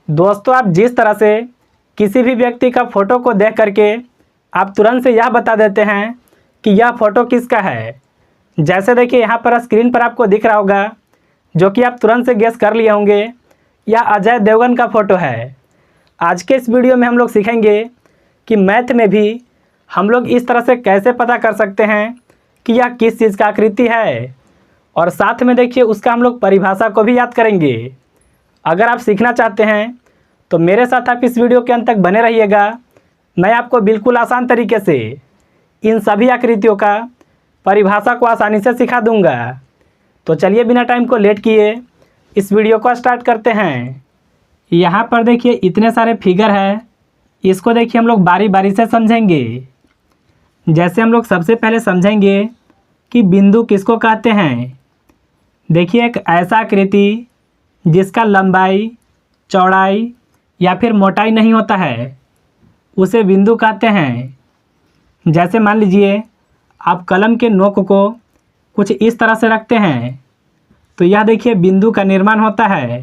दोस्तों, आप जिस तरह से किसी भी व्यक्ति का फ़ोटो को देख करके आप तुरंत से यह बता देते हैं कि यह फ़ोटो किसका है। जैसे देखिए यहाँ पर स्क्रीन पर आपको दिख रहा होगा, जो कि आप तुरंत से गेस कर लिए होंगे, यह अजय देवगन का फ़ोटो है। आज के इस वीडियो में हम लोग सीखेंगे कि मैथ में भी हम लोग इस तरह से कैसे पता कर सकते हैं कि यह किस चीज़ का आकृति है, और साथ में देखिए उसका हम लोग परिभाषा को भी याद करेंगे। अगर आप सीखना चाहते हैं तो मेरे साथ आप इस वीडियो के अंत तक बने रहिएगा। मैं आपको बिल्कुल आसान तरीके से इन सभी आकृतियों का परिभाषा को आसानी से सिखा दूंगा। तो चलिए बिना टाइम को लेट किए इस वीडियो को स्टार्ट करते हैं। यहाँ पर देखिए इतने सारे फिगर है, इसको देखिए हम लोग बारी बारी से समझेंगे। जैसे हम लोग सबसे पहले समझेंगे कि बिंदु किसको कहते हैं। देखिए एक ऐसा आकृति जिसका लंबाई, चौड़ाई या फिर मोटाई नहीं होता है, उसे बिंदु कहते हैं। जैसे मान लीजिए आप कलम के नोक को कुछ इस तरह से रखते हैं, तो यह देखिए बिंदु का निर्माण होता है।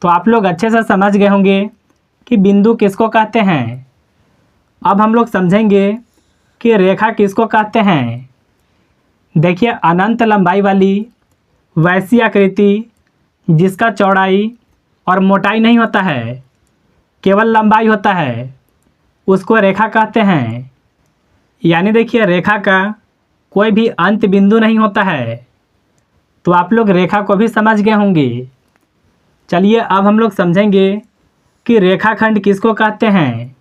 तो आप लोग अच्छे से समझ गए होंगे कि बिंदु किसको कहते हैं। अब हम लोग समझेंगे कि रेखा किसको कहते हैं। देखिए अनंत लंबाई वाली वैसी आकृति जिसका चौड़ाई और मोटाई नहीं होता है, केवल लंबाई होता है, उसको रेखा कहते हैं। यानी देखिए रेखा का कोई भी अंत बिंदु नहीं होता है। तो आप लोग रेखा को भी समझ गए होंगे। चलिए अब हम लोग समझेंगे कि रेखाखंड किसको कहते हैं।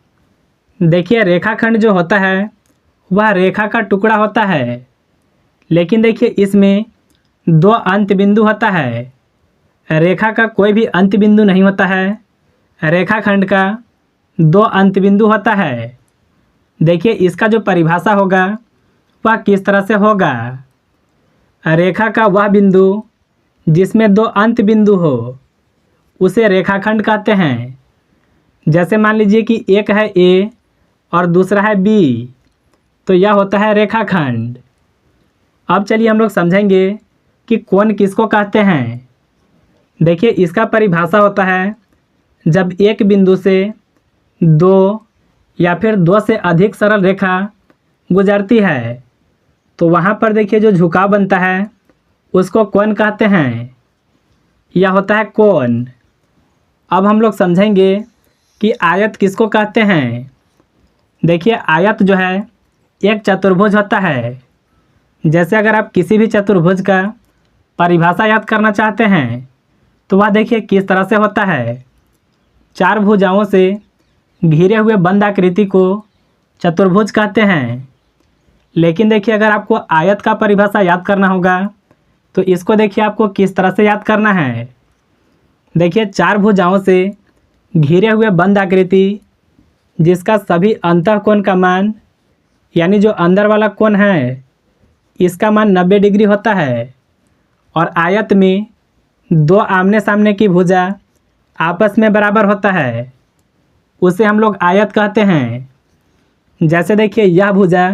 देखिए रेखाखंड जो होता है वह रेखा का टुकड़ा होता है, लेकिन देखिए इसमें दो अंत बिंदु होता है। रेखा का कोई भी अंत बिंदु नहीं होता है, रेखाखंड का दो अंत बिंदु होता है। देखिए इसका जो परिभाषा होगा वह किस तरह से होगा। रेखा का वह बिंदु जिसमें दो अंत बिंदु हो उसे रेखाखंड कहते हैं। जैसे मान लीजिए कि एक है ए और दूसरा है बी, तो यह होता है रेखाखंड। अब चलिए हम लोग समझेंगे कि कोण किसको कहते हैं। देखिए इसका परिभाषा होता है जब एक बिंदु से दो या फिर दो से अधिक सरल रेखा गुजरती है, तो वहाँ पर देखिए जो झुकाव बनता है उसको कोण कहते हैं। यह होता है कोण। अब हम लोग समझेंगे कि आयत किसको कहते हैं। देखिए आयत जो है एक चतुर्भुज होता है। जैसे अगर आप किसी भी चतुर्भुज का परिभाषा याद करना चाहते हैं तो वह देखिए किस तरह से होता है। चार भुजाओं से घिरे हुए बंद आकृति को चतुर्भुज कहते हैं। लेकिन देखिए अगर आपको आयत का परिभाषा याद करना होगा तो इसको देखिए आपको किस तरह से याद करना है। देखिए चार भुजाओं से घिरे हुए बंद आकृति जिसका सभी अंतःकोण का मान, यानी जो अंदर वाला कोण है, इसका मान 90 डिग्री होता है। और आयत में दो आमने सामने की भुजा आपस में बराबर होता है, उसे हम लोग आयत कहते हैं। जैसे देखिए यह भुजा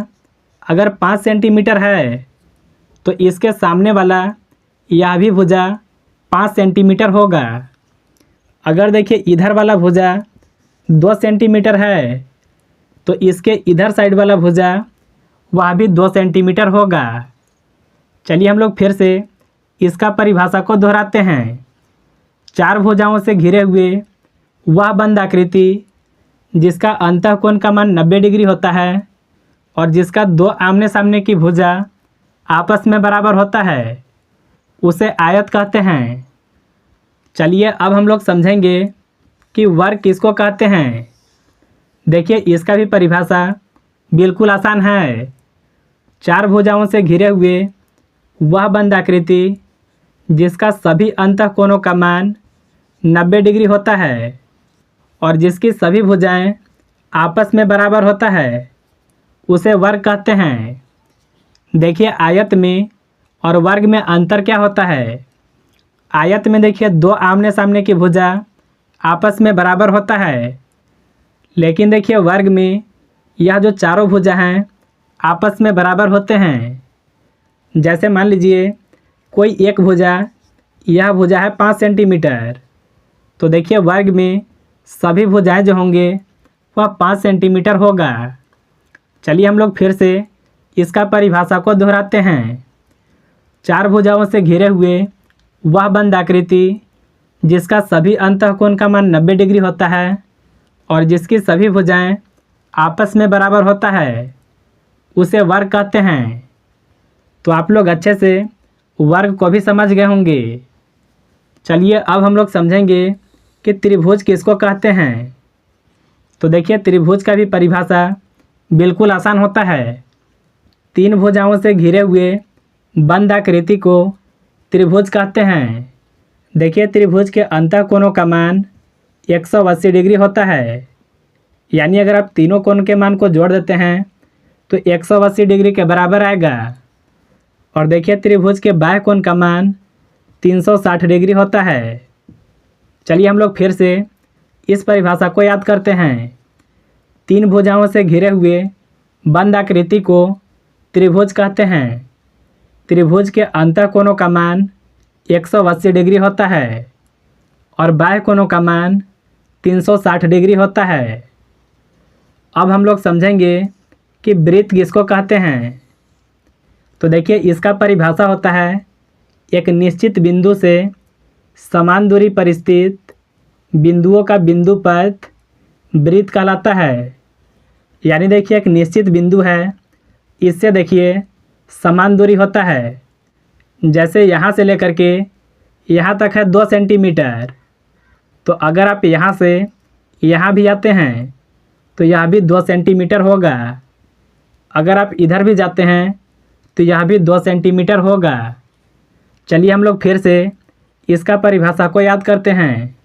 अगर 5 सेंटीमीटर है तो इसके सामने वाला यह भी भुजा 5 सेंटीमीटर होगा। अगर देखिए इधर वाला भुजा 2 सेंटीमीटर है तो इसके इधर साइड वाला भुजा वह भी 2 सेंटीमीटर होगा। चलिए हम लोग फिर से इसका परिभाषा को दोहराते हैं। चार भुजाओं से घिरे हुए वह बंद आकृति जिसका अंतःकोण का मान 90 डिग्री होता है और जिसका दो आमने सामने की भुजा आपस में बराबर होता है, उसे आयत कहते हैं। चलिए अब हम लोग समझेंगे कि वर्ग किसको कहते हैं। देखिए इसका भी परिभाषा बिल्कुल आसान है। चार भुजाओं से घिरे हुए वह बंद आकृति जिसका सभी अंतःकोणों का मान 90 डिग्री होता है और जिसकी सभी भुजाएं आपस में बराबर होता है, उसे वर्ग कहते हैं। देखिए आयत में और वर्ग में अंतर क्या होता है। आयत में देखिए दो आमने सामने की भुजा आपस में बराबर होता है, लेकिन देखिए वर्ग में यह जो चारों भुजा हैं आपस में बराबर होते हैं। जैसे मान लीजिए कोई एक भुजा, यह भुजा है 5 सेंटीमीटर तो देखिए वर्ग में सभी भुजाएं जो होंगे वह 5 सेंटीमीटर होगा। चलिए हम लोग फिर से इसका परिभाषा को दोहराते हैं। 4 भुजाओं से घिरे हुए वह बंद आकृति जिसका सभी अंतःकोण का मान 90 डिग्री होता है और जिसकी सभी भुजाएं आपस में बराबर होता है, उसे वर्ग कहते हैं। तो आप लोग अच्छे से वर्ग को भी समझ गए होंगे। चलिए अब हम लोग समझेंगे कि त्रिभुज किसको कहते हैं। तो देखिए त्रिभुज का भी परिभाषा बिल्कुल आसान होता है। 3 भुजाओं से घिरे हुए बंद आकृति को त्रिभुज कहते हैं। देखिए त्रिभुज के अंतःकोणों का मान 180 डिग्री होता है। यानी अगर आप तीनों कोण के मान को जोड़ देते हैं तो 180 डिग्री के बराबर आएगा। और देखिए त्रिभुज के बाह्य कोण का मान 360 डिग्री होता है। चलिए हम लोग फिर से इस परिभाषा को याद करते हैं। 3 भुजाओं से घिरे हुए बंद आकृति को त्रिभुज कहते हैं। त्रिभुज के अंतःकोणों का मान 180 डिग्री होता है और बाह्य कोणों का मान 360 डिग्री होता है। अब हम लोग समझेंगे कि वृत्त किसको कहते हैं। तो देखिए इसका परिभाषा होता है एक निश्चित बिंदु से समान दूरी पर स्थित बिंदुओं का बिंदु पथ वृत्त कहलाता है। यानी देखिए एक निश्चित बिंदु है, इससे देखिए समान दूरी होता है। जैसे यहाँ से लेकर के यहाँ तक है 2 सेंटीमीटर, तो अगर आप यहाँ से यहाँ भी आते हैं तो यह भी 2 सेंटीमीटर होगा। अगर आप इधर भी जाते हैं तो यह भी 2 सेंटीमीटर होगा। चलिए हम लोग फिर से इसका परिभाषा को याद करते हैं।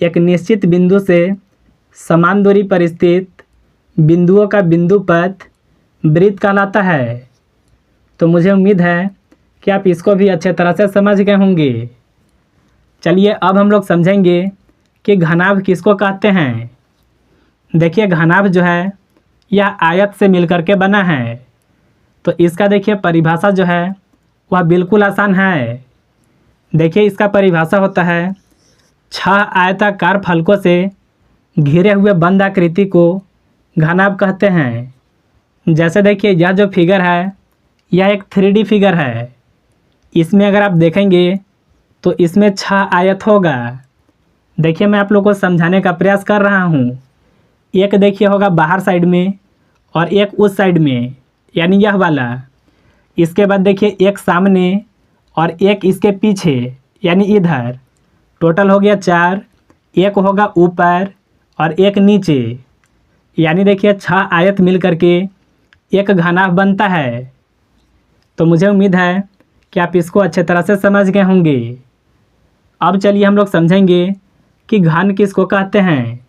एक निश्चित बिंदु से समान दूरी पर स्थित बिंदुओं का बिंदु पथ वृत्त कहलाता है। तो मुझे उम्मीद है कि आप इसको भी अच्छे तरह से समझ गए होंगे। चलिए अब हम लोग समझेंगे कि घनाभ किसको कहते हैं। देखिए घनाभ जो है यह आयत से मिलकर के बना है। तो इसका देखिए परिभाषा जो है वह बिल्कुल आसान है। देखिए इसका परिभाषा होता है 6 आयताकार फलकों से घिरे हुए बंद आकृति को घनाभ कहते हैं। जैसे देखिए यह जो फिगर है यह एक 3D फिगर है। इसमें अगर आप देखेंगे तो इसमें 6 आयत होगा। देखिए मैं आप लोगों को समझाने का प्रयास कर रहा हूँ। एक देखिए होगा बाहर साइड में और एक उस साइड में, यानी यह वाला। इसके बाद देखिए एक सामने और एक इसके पीछे, यानी इधर। टोटल हो गया 4। एक होगा ऊपर और एक नीचे, यानी देखिए 6 आयत मिल करके एक घनाभ बनता है। तो मुझे उम्मीद है कि आप इसको अच्छे तरह से समझ गए होंगे। अब चलिए हम लोग समझेंगे कि घन किसको कहते हैं।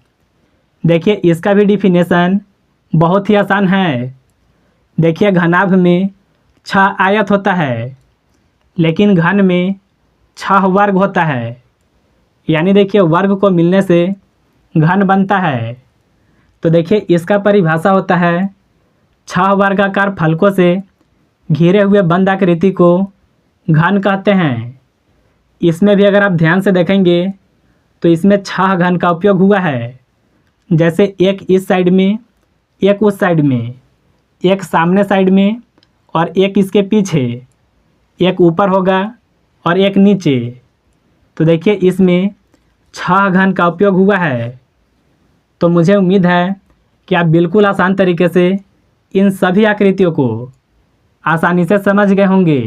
देखिए इसका भी डिफिनेशन बहुत ही आसान है। देखिए घनाभ में 6 आयत होता है, लेकिन घन में 6 वर्ग होता है। यानी देखिए वर्ग को मिलने से घन बनता है। तो देखिए इसका परिभाषा होता है 6 वर्गाकार फलकों से घिरे हुए बंद आकृति को घन कहते हैं। इसमें भी अगर आप ध्यान से देखेंगे तो इसमें 6 घन का उपयोग हुआ है। जैसे एक इस साइड में, एक उस साइड में, एक सामने साइड में और एक इसके पीछे, एक ऊपर होगा और एक नीचे। तो देखिए इसमें 6 घन का उपयोग हुआ है। तो मुझे उम्मीद है कि आप बिल्कुल आसान तरीके से इन सभी आकृतियों को आसानी से समझ गए होंगे।